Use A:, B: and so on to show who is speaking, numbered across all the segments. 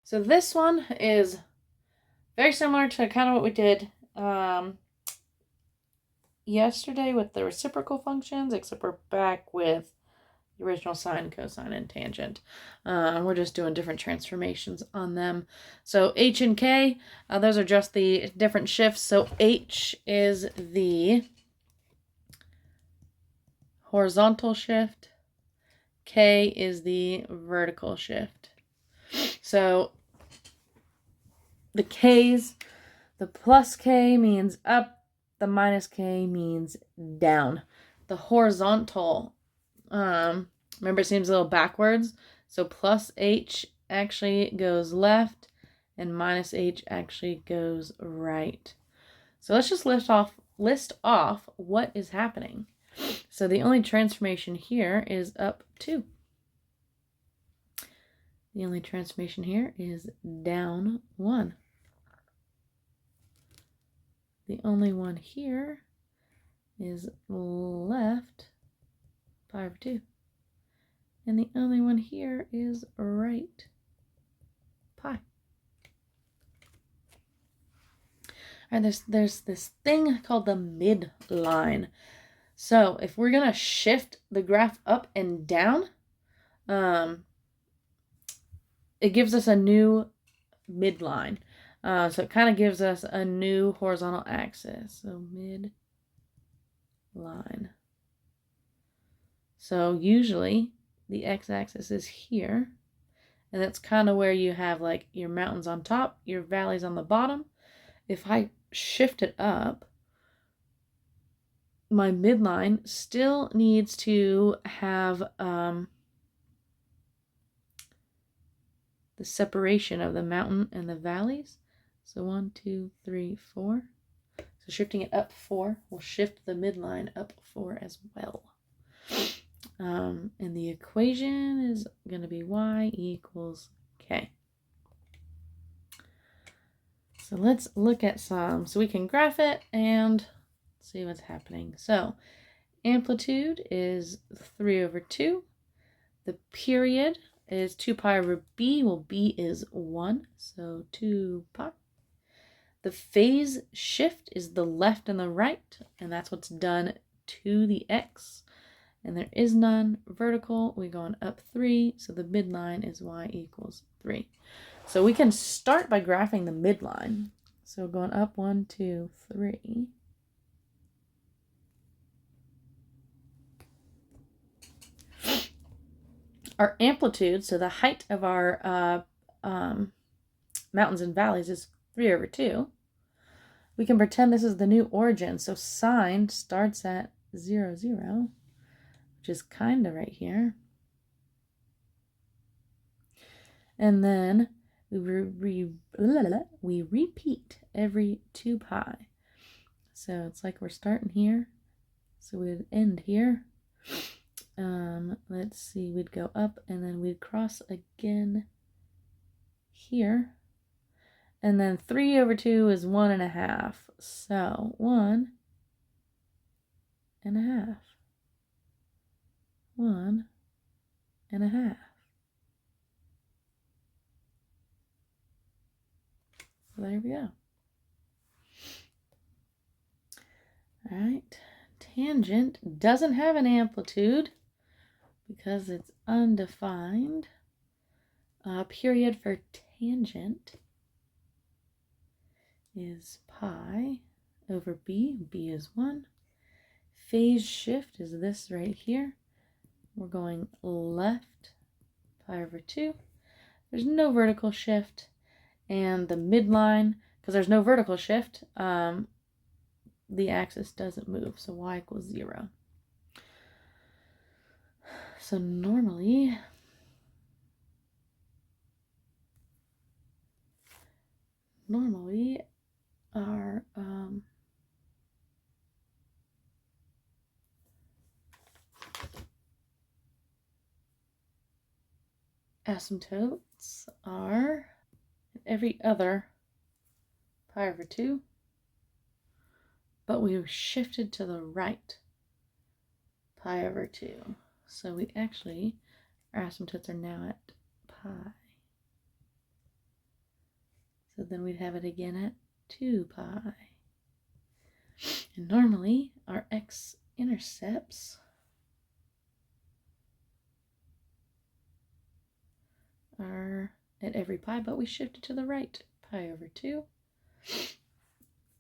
A: So this one is very similar to kind of what we did yesterday with the reciprocal functions, except we're back with the original sine, cosine, and tangent. We're just doing different transformations on them. So h and k, those are just the different shifts. So h is the horizontal shift. K is the vertical shift. So the k's, the plus k means up, the minus k means down. The horizontal, remember it seems a little backwards, so plus h actually goes left and minus h actually goes right. So let's just list off what is happening. So the only transformation here is up 2. The only transformation here is down 1. The only one here is left pi over 2. And the only one here is right pi. All right, there's this thing called the midline. So if we're going to shift the graph up and down, it gives us a new midline. So it kind of gives us a new horizontal axis. So midline. So usually the x-axis is here. And that's kind of where you have like your mountains on top, your valleys on the bottom. If I shift it up, my midline still needs to have the separation of the mountain and the valleys. So 1, 2, 3, 4. So shifting it up 4 will shift the midline up 4 as well. And the equation is going to be y equals k. So let's look at some. So we can graph it and see what's happening. So amplitude is 3 over 2. The period is 2 pi over b. Well, b is 1, so 2 pi. The phase shift is the left and the right, and that's what's done to the x. And there is none. Vertical, we're going up 3, so the midline is y equals 3. So we can start by graphing the midline. So going up 1, 2, 3. Our amplitude, so the height of our mountains and valleys is 3 over 2. We can pretend this is the new origin. So sine starts at 0, 0, which is kind of right here. And then we repeat every 2 pi. So it's like we're starting here. So we'd end here. Let's see, we'd go up and then we'd cross again here. And then 3 over 2 is 1.5. So 1.5. 1.5. So there we go. All right. Tangent doesn't have an amplitude because it's undefined. Period for tangent is pi over b. B is 1. Phase shift is this right here. We're going left, pi over 2. There's no vertical shift. And the midline, because there's no vertical shift, the axis doesn't move. So y equals 0. So normally our asymptotes are every other pi over 2, but we shifted to the right pi over 2. So we actually, our asymptotes are now at pi. So then we'd have it again at 2 pi. And normally our x-intercepts are at every pi, but we shift it to the right, pi over 2.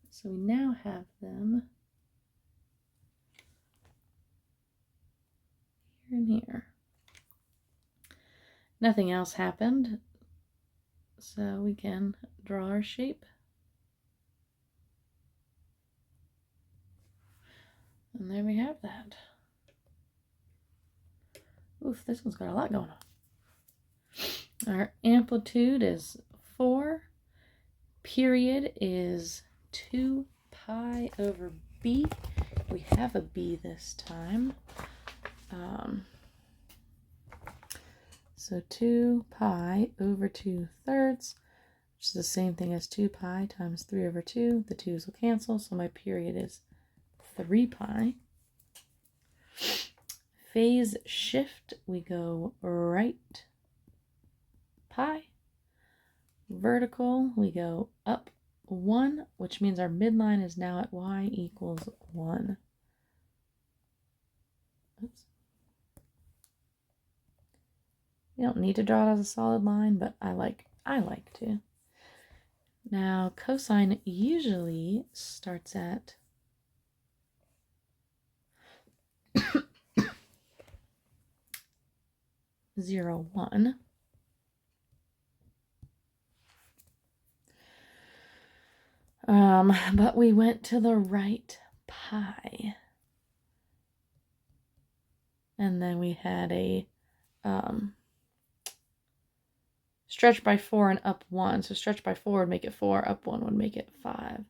A: So we now have them here and here. Nothing else happened, so we can draw our shape. And there we have that. Oof, this one's got a lot going on. Our amplitude is 4. Period is 2 pi over b. We have a b this time. So 2 pi over 2 thirds, which is the same thing as 2 pi times 3 over 2. The 2's will cancel, so my period is 3 pi. Phase shift, we go right pi. Vertical, we go up 1, which means our midline is now at y equals 1. Oops. You don't need to draw it as a solid line, but I like to. Now, cosine usually starts at 0, 1. But we went to the right pi. And then we had a stretch by 4 and up 1. So stretch by 4 would make it 4, up 1 would make it 5.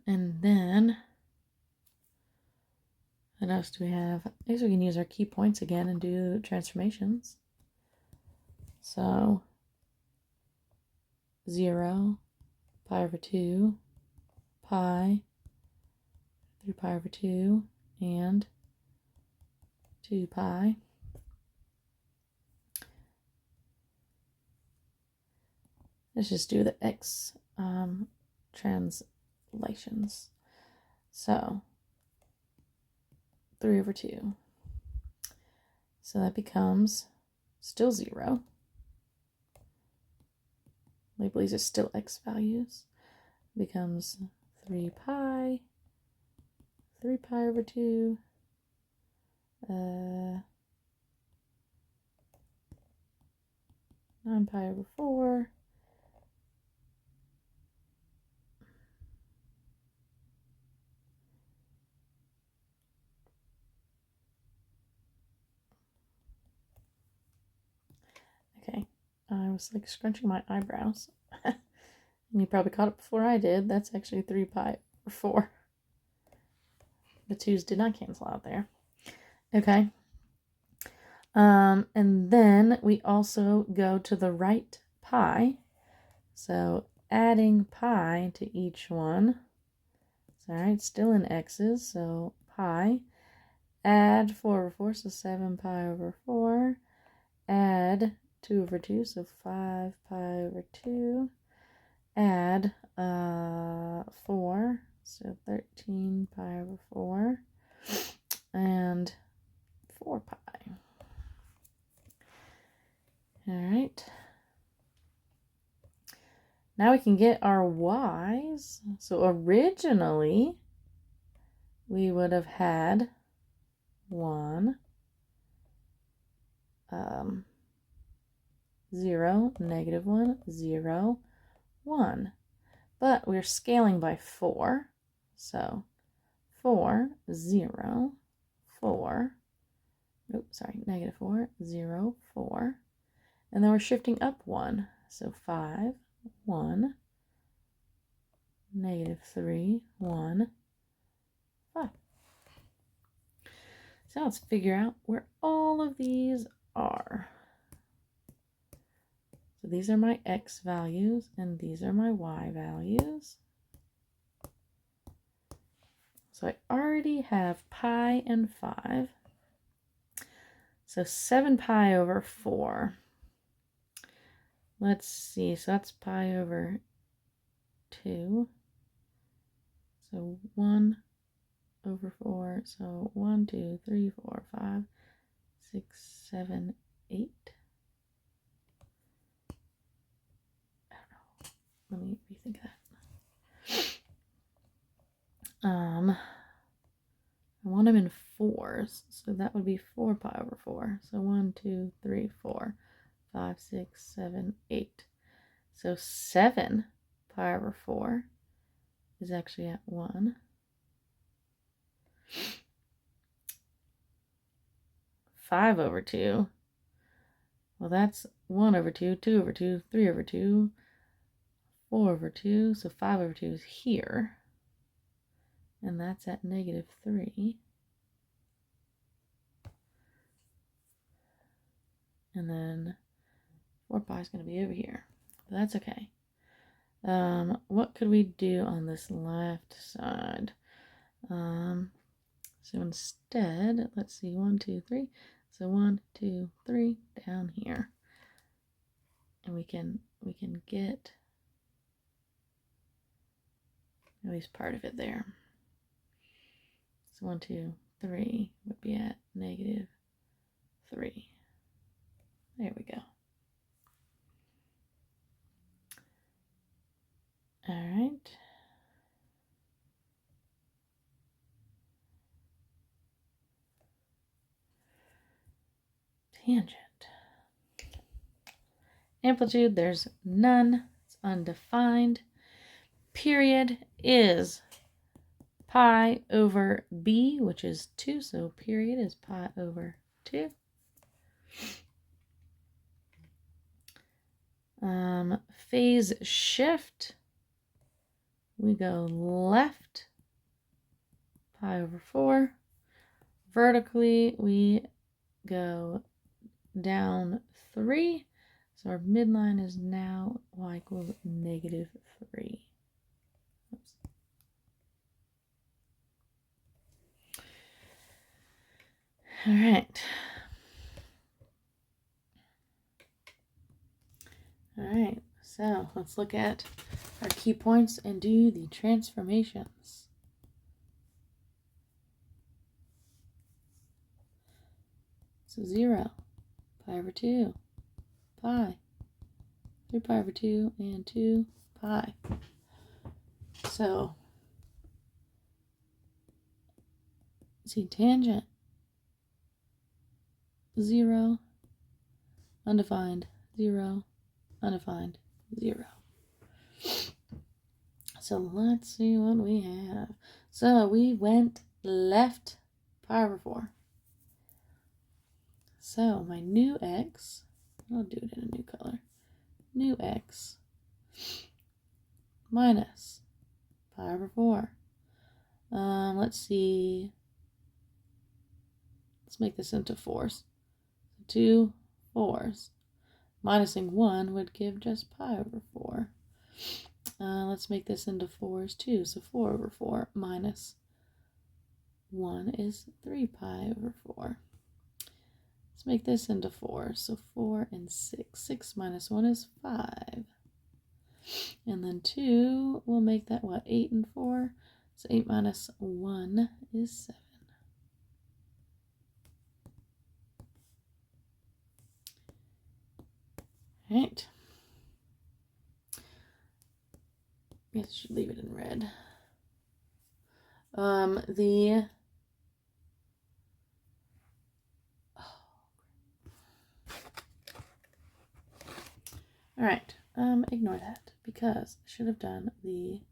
A: And then, what else do we have? I guess we can use our key points again and do transformations. So 0, pi over 2, pi, 3 pi over 2, and 2 pi. Let's just do the x translations. So 3 over 2. So that becomes still 0. Label these as still x values. Becomes 3 pi over 2, 9 pi over 4, okay, I was like scrunching my eyebrows. And you probably caught it before I did. That's actually 3 pi over 4. The 2's did not cancel out there. Okay. And then we also go to the right pi. So adding pi to each one. All right, still in x's. So pi. Add 4 over 4, so 7 pi over 4. Add 2 over 2, so 5 pi over 2. Add 4, so 13 pi over 4, and 4 pi. All right. Now we can get our y's. So originally, we would have had 1, 0, -1, 0, 1. But we're scaling by 4. So 4, 0, 4. Oops, sorry, -4, 0, 4. And then we're shifting up 1. So 5, 1, -3, 1, 5. So let's figure out where all of these are. So these are my x values, and these are my y values. So I already have pi and 5. So 7 pi over 4. Let's see. So that's pi over 2. So 1 over 4. So 1, 2, 3, 4, 5, 6, 7, 8. I don't know. Let me rethink that. I want them in 4s, so that would be 4 pi over 4. So 1, 2, 3, 4, 5, 6, 7, 8. So 7 pi over 4 is actually at 1. 5 over 2. Well, that's 1 over 2, 2 over 2, 3 over 2, 4 over 2. So 5 over 2 is here. And that's at -3. And then 4 pi is going to be over here. But that's okay. What could we do on this left side? So instead, let's see, 1, 2, 3. So 1, 2, 3 down here. And we can get at least part of it there. So 1, 2, 3 would be at -3. There we go. All right. Tangent. Amplitude, there's none. It's undefined. Period is pi over b, which is 2. So period is pi over 2. Phase shift, we go left, pi over 4. Vertically, we go down 3. So our midline is now y equals -3. Oops. All right. All right, so let's look at our key points and do the transformations. So 0, pi over 2, pi, 3 pi over 2, and 2 pi. So, see, tangent, 0, undefined, 0, undefined, 0. So let's see what we have. So we went left, pi over 4. So my new x, I'll do it in a new color, new x minus pi over 4. Let's see, let's make this into 4s. 2 4s. Minusing 1 would give just pi over 4. Let's make this into 4s too. So 4 over 4 minus 1 is 3 pi over 4. Let's make this into 4. So 4 and 6. 6 minus 1 is 5. And then 2, we'll make that what? 8 and 4. So 8 minus 1 is 7. All right. I guess I should leave it in red. All right. Ignore that because I should have done the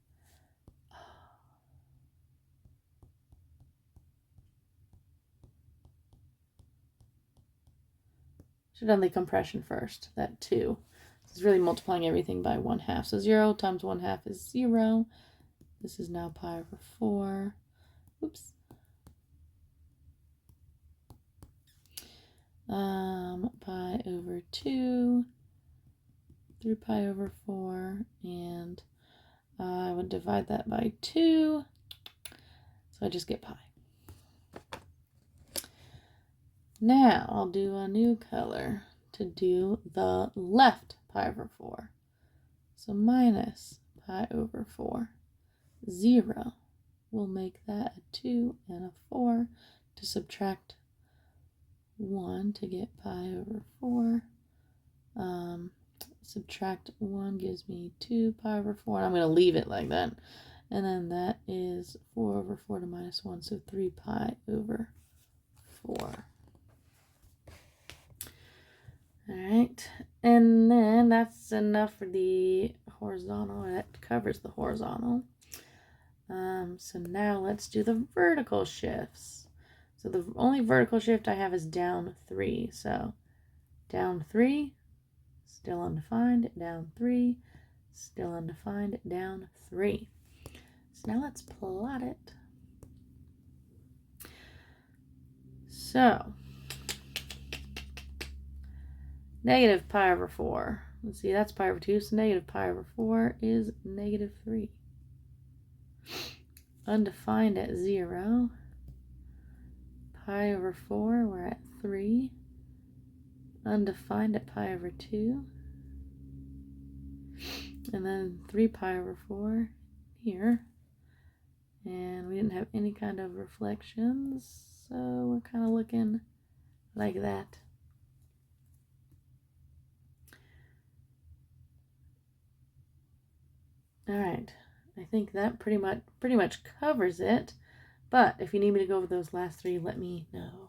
A: compression first. That 2. This is really multiplying everything by 1/2. So 0 times 1/2 is 0. This is now pi over 4. Oops. Pi over 2. 3 pi over 4. And I would divide that by 2. So I just get pi. Now I'll do a new color to do the left pi over 4. So minus pi over 4. 0. We'll make that a 2 and a 4 to subtract 1 to get pi over 4. Subtract 1 gives me 2 pi over 4. And I'm going to leave it like that. And then that is 4 over 4 to minus 1, so 3 pi over 4. Alright, and then that's enough for the horizontal. That covers the horizontal. So now let's do the vertical shifts. So the only vertical shift I have is down 3. So down 3, still undefined, down 3, still undefined, down 3. So now let's plot it. So negative pi over 4. Let's see, that's pi over 2, so negative pi over 4 is negative 3. Undefined at 0. Pi over 4, we're at 3. Undefined at pi over 2. And then 3 pi over 4 here. And we didn't have any kind of reflections, so we're kind of looking like that. All right, I think that pretty much covers it. But if you need me to go over those last 3, let me know.